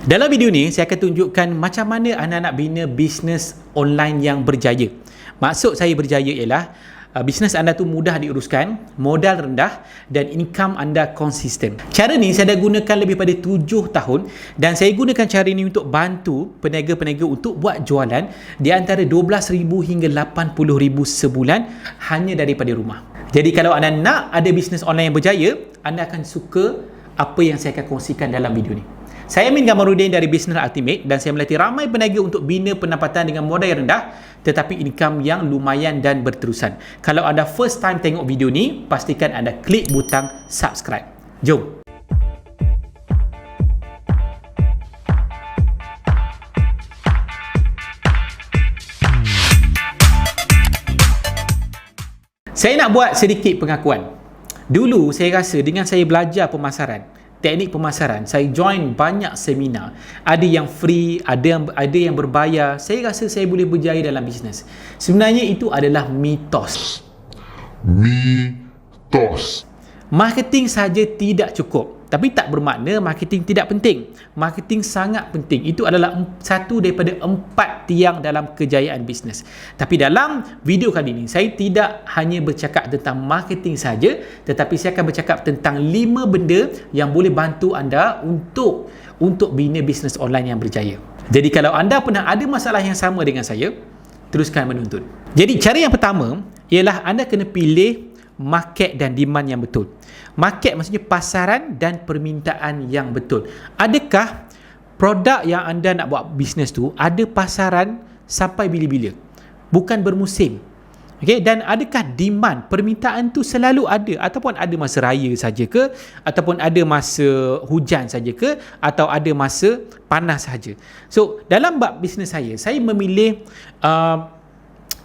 Dalam video ni, saya akan tunjukkan macam mana anda nak bina bisnes online yang berjaya. Maksud saya berjaya ialah bisnes anda tu mudah diuruskan, modal rendah dan income anda konsisten. Cara ni saya dah gunakan lebih pada 7 tahun dan saya gunakan cara ini untuk bantu peniaga-peniaga untuk buat jualan di antara RM12,000 hingga RM80,000 sebulan hanya daripada rumah. Jadi kalau anda nak ada bisnes online yang berjaya, anda akan suka apa yang saya akan kongsikan dalam video ni. Saya Amin Gamarudin dari Business Ultimate dan saya melatih ramai peniaga untuk bina pendapatan dengan modal yang rendah tetapi income yang lumayan dan berterusan. Kalau anda first time tengok video ni, pastikan anda klik butang subscribe. Jom! Saya nak buat sedikit pengakuan. Dulu saya rasa dengan saya belajar pemasaran, teknik pemasaran, saya join banyak seminar. Ada yang free, ada yang berbayar. Saya rasa saya boleh berjaya dalam bisnes. Sebenarnya itu adalah mitos. Marketing saja tidak cukup. Tapi tak bermakna marketing tidak penting. Marketing sangat penting. Itu adalah satu daripada 4 tiang dalam kejayaan bisnes. Tapi dalam video kali ini, saya tidak hanya bercakap tentang marketing saja, tetapi saya akan bercakap tentang 5 benda yang boleh bantu anda untuk bina bisnes online yang berjaya. Jadi kalau anda pernah ada masalah yang sama dengan saya, teruskan menonton. Jadi cara yang pertama ialah anda kena pilih market dan demand yang betul. Market maksudnya pasaran dan permintaan yang betul. Adakah produk yang anda nak buat bisnes tu ada pasaran sampai bila-bila? Bukan bermusim. Okey, dan adakah demand, permintaan tu selalu ada ataupun ada masa raya saja ke, ataupun ada masa hujan saja ke, atau ada masa panas saja. So, dalam bab bisnes saya memilih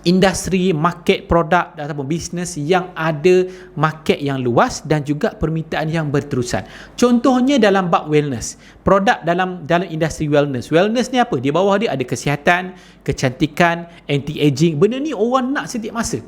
industri, market, produk ataupun bisnes yang ada market yang luas dan juga permintaan yang berterusan. Contohnya dalam bab wellness, produk dalam industri wellness. Wellness ni apa? Di bawah dia ada kesihatan, kecantikan, anti-aging. Benda ni orang nak setiap masa.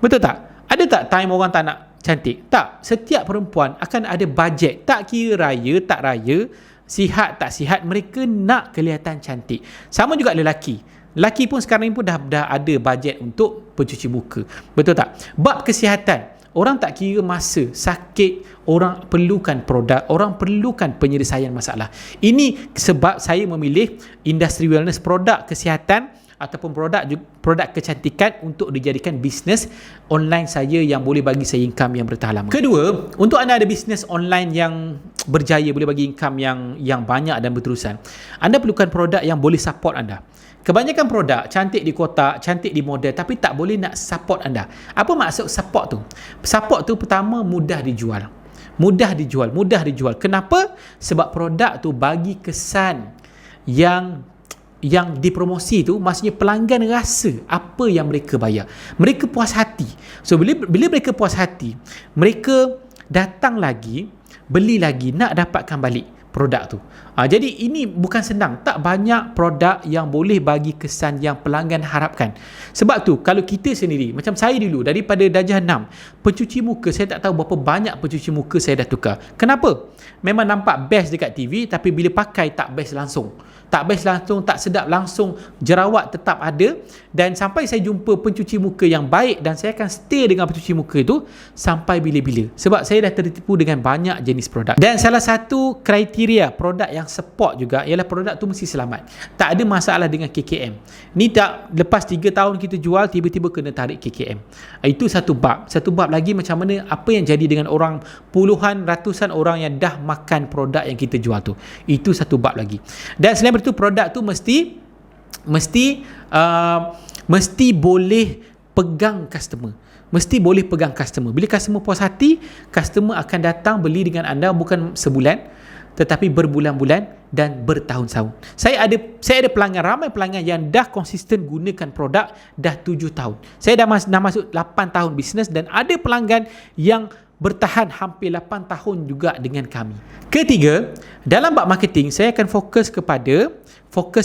Betul tak? Ada tak time orang tak nak cantik? Tak. Setiap perempuan akan ada bajet. Tak kira raya, tak raya, sihat, tak sihat, mereka nak kelihatan cantik. Sama juga lelaki. Lelaki pun sekarang ni pun dah ada bajet untuk pencuci muka. Betul tak? Bab kesihatan, orang tak kira masa sakit, orang perlukan produk, orang perlukan penyelesaian masalah. Ini sebab saya memilih industri wellness, produk kesihatan ataupun produk kecantikan untuk dijadikan bisnes online saya yang boleh bagi saya income yang bertahan lama. Kedua, untuk anda ada bisnes online yang berjaya, boleh bagi income yang banyak dan berterusan, anda perlukan produk yang boleh support anda. Kebanyakan produk cantik di kotak, cantik di model, tapi tak boleh nak support anda. Apa maksud support tu? Support tu pertama mudah dijual. Mudah dijual. Kenapa? Sebab produk tu bagi kesan yang dipromosi tu, maksudnya pelanggan rasa apa yang mereka bayar. Mereka puas hati. So bila mereka puas hati, mereka datang lagi, beli lagi, nak dapatkan balik produk tu. Jadi ini bukan senang. Tak banyak produk yang boleh bagi kesan yang pelanggan harapkan. Sebab tu kalau kita sendiri, macam saya dulu daripada darjah 6, pencuci muka saya tak tahu berapa banyak pencuci muka saya dah tukar. Kenapa? Memang nampak best dekat TV, tapi bila pakai tak best langsung. Tak sedap langsung, jerawat tetap ada, dan sampai saya jumpa pencuci muka yang baik dan saya akan stay dengan pencuci muka itu sampai bila-bila. Sebab saya dah tertipu dengan banyak jenis produk. Dan salah satu kriteria produk yang support juga ialah produk tu mesti selamat. Tak ada masalah dengan KKM. Ni tak lepas 3 tahun kita jual tiba-tiba kena tarik KKM. Itu satu bab. Satu bab lagi macam mana apa yang jadi dengan orang puluhan, ratusan orang yang dah makan produk yang kita jual tu. Itu satu bab lagi. Dan selain itu produk tu mesti boleh pegang customer. Mesti boleh pegang customer. Bila customer puas hati, customer akan datang beli dengan anda bukan sebulan, tetapi berbulan-bulan dan bertahun-tahun. Saya ada pelanggan, ramai pelanggan yang dah konsisten gunakan produk dah 7 tahun. Saya dah masuk 8 tahun bisnes dan ada pelanggan yang bertahan hampir 8 tahun juga dengan kami. Ketiga, dalam bab marketing, saya akan fokus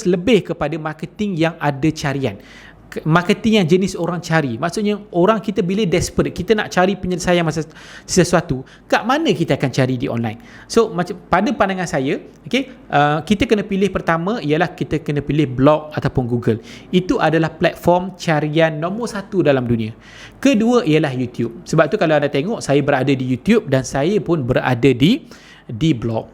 lebih kepada marketing yang ada carian. marketing yang jenis orang cari. Maksudnya orang kita bila desperate, kita nak cari penyelesaian masa sesuatu, kat mana kita akan cari di online. So macam pada pandangan saya, kita kena pilih pertama ialah kita kena pilih blog ataupun Google. Itu adalah platform carian nombor 1 dalam dunia. Kedua ialah YouTube. Sebab tu kalau anda tengok, saya berada di YouTube dan saya pun berada di blog.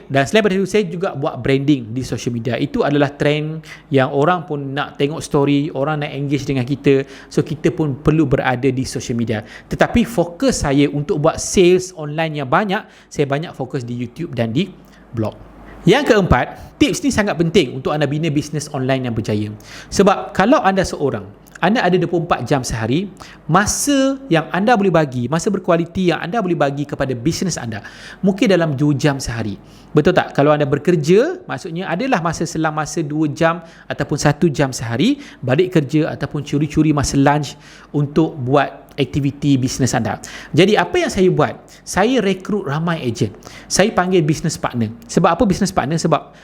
Dan selain daripada itu, saya juga buat branding di social media. Itu adalah trend yang orang pun nak tengok story, orang nak engage dengan kita. So kita pun perlu berada di social media. Tetapi fokus saya untuk buat sales online yang banyak, saya banyak fokus di YouTube dan di blog. Yang keempat, tips ni sangat penting untuk anda bina bisnes online yang berjaya. Sebab kalau anda seorang, anda ada 24 jam sehari, masa yang anda boleh bagi, masa berkualiti yang anda boleh bagi kepada bisnes anda, mungkin dalam 2 jam sehari. Betul tak? Kalau anda bekerja, maksudnya adalah masa selang masa 2 jam ataupun 1 jam sehari, balik kerja ataupun curi-curi masa lunch untuk buat aktiviti bisnes anda. Jadi apa yang saya buat? Saya rekrut ramai ejen. Saya panggil business partner. Sebab apa business partner? Sebab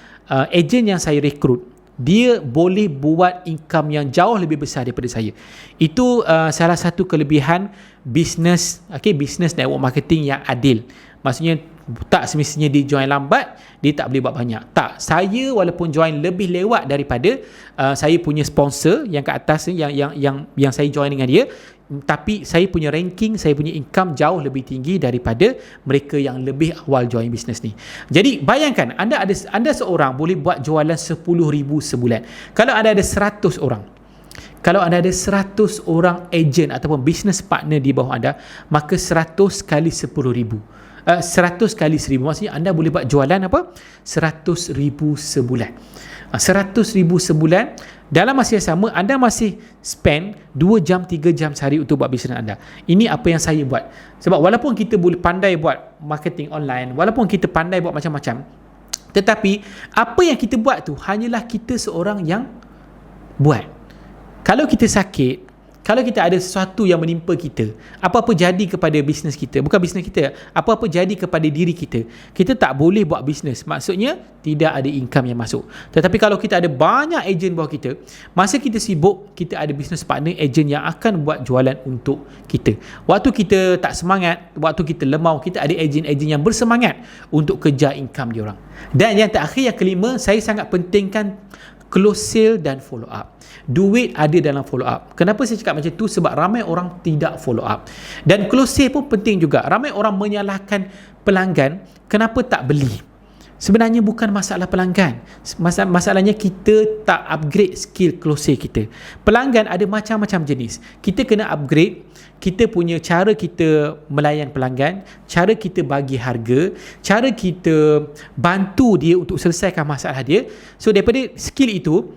ejen yang saya rekrut, dia boleh buat income yang jauh lebih besar daripada saya. Itu salah satu kelebihan bisnes, bisnes network marketing yang adil. Maksudnya tak semestinya dia join lambat, dia tak boleh buat banyak. Tak, saya walaupun join lebih lewat daripada saya punya sponsor yang kat atas yang saya join dengan dia, tapi saya punya ranking, saya punya income jauh lebih tinggi daripada mereka yang lebih awal join bisnes ni. Jadi bayangkan anda seorang boleh buat jualan 10,000 sebulan. Kalau anda ada 100 orang, kalau anda ada 100 orang ejen ataupun business partner di bawah anda, maka 100 kali 10,000, 100 kali 1,000, maksudnya anda boleh buat jualan apa? 100,000 sebulan. 100,000 sebulan. Dalam masa yang sama, anda masih spend 2 jam, 3 jam sehari untuk buat bisnes anda. Ini apa yang saya buat. Sebab walaupun kita boleh pandai buat marketing online, walaupun kita pandai buat macam-macam, tetapi apa yang kita buat tu hanyalah kita seorang yang buat. Kalau kita sakit, kalau kita ada sesuatu yang menimpa kita, apa-apa jadi kepada bisnes kita, bukan bisnes kita, apa-apa jadi kepada diri kita, kita tak boleh buat bisnes. Maksudnya tidak ada income yang masuk. Tetapi kalau kita ada banyak ejen bawah kita, masa kita sibuk, kita ada business partner, ejen yang akan buat jualan untuk kita. Waktu kita tak semangat, waktu kita lemau, kita ada ejen-ejen yang bersemangat untuk kejar income diorang. Dan yang terakhir, yang kelima, saya sangat pentingkan close sale dan follow up. Duit ada dalam follow up. Kenapa saya cakap macam tu? Sebab ramai orang tidak follow up. Dan close sale pun penting juga. Ramai orang menyalahkan pelanggan kenapa tak beli. Sebenarnya bukan masalah pelanggan. Masalahnya kita tak upgrade skill close sale kita. Pelanggan ada macam-macam jenis. Kita kena upgrade kita punya cara kita melayan pelanggan, cara kita bagi harga, cara kita bantu dia untuk selesaikan masalah dia. So daripada skill itu,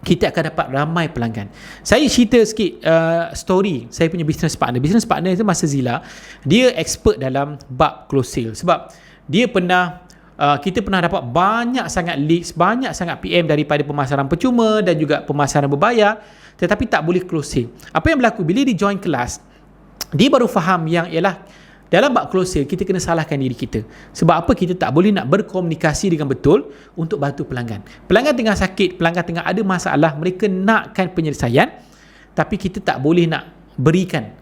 kita akan dapat ramai pelanggan. Saya cerita sikit story saya punya business partner. Business partner itu masa Zila, dia expert dalam bab close sale. Sebab dia pernah kita pernah dapat banyak sangat leads, banyak sangat PM daripada pemasaran percuma dan juga pemasaran berbayar, tetapi tak boleh close sale. Apa yang berlaku bila dia join kelas, dia baru faham yang ialah dalam bab close sale kita kena salahkan diri kita. Sebab apa? Kita tak boleh nak berkomunikasi dengan betul untuk bantu pelanggan. Pelanggan tengah sakit, pelanggan tengah ada masalah, mereka nakkan penyelesaian, tapi kita tak boleh nak berikan.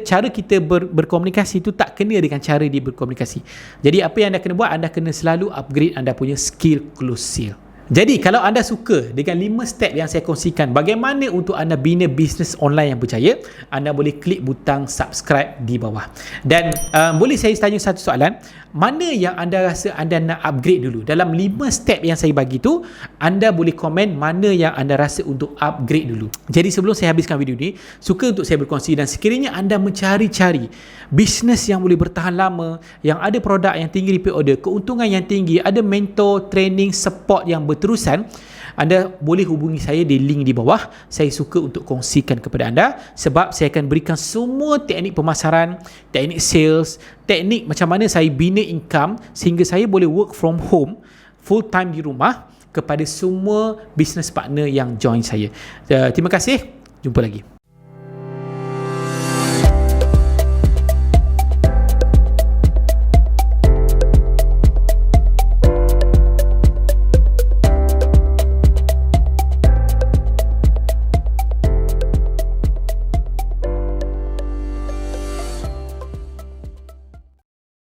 Cara kita berkomunikasi itu tak kena dengan cara dia berkomunikasi. Jadi apa yang anda kena buat, anda kena selalu upgrade anda punya skill close sale. Jadi kalau anda suka dengan 5 step yang saya kongsikan bagaimana untuk anda bina bisnes online yang berjaya, anda boleh klik butang subscribe di bawah. Dan boleh saya tanya satu soalan, mana yang anda rasa anda nak upgrade dulu? Dalam 5 step yang saya bagi tu, anda boleh komen mana yang anda rasa untuk upgrade dulu. Jadi sebelum saya habiskan video ni, suka untuk saya berkongsi, dan sekiranya anda mencari-cari bisnes yang boleh bertahan lama, yang ada produk yang tinggi repeat order, keuntungan yang tinggi, ada mentor, training, support yang berterusan, anda boleh hubungi saya di link di bawah. Saya suka untuk kongsikan kepada anda, sebab saya akan berikan semua teknik pemasaran, teknik sales, teknik macam mana saya bina income sehingga saya boleh work from home full time di rumah kepada semua business partner yang join saya. Terima kasih, jumpa lagi.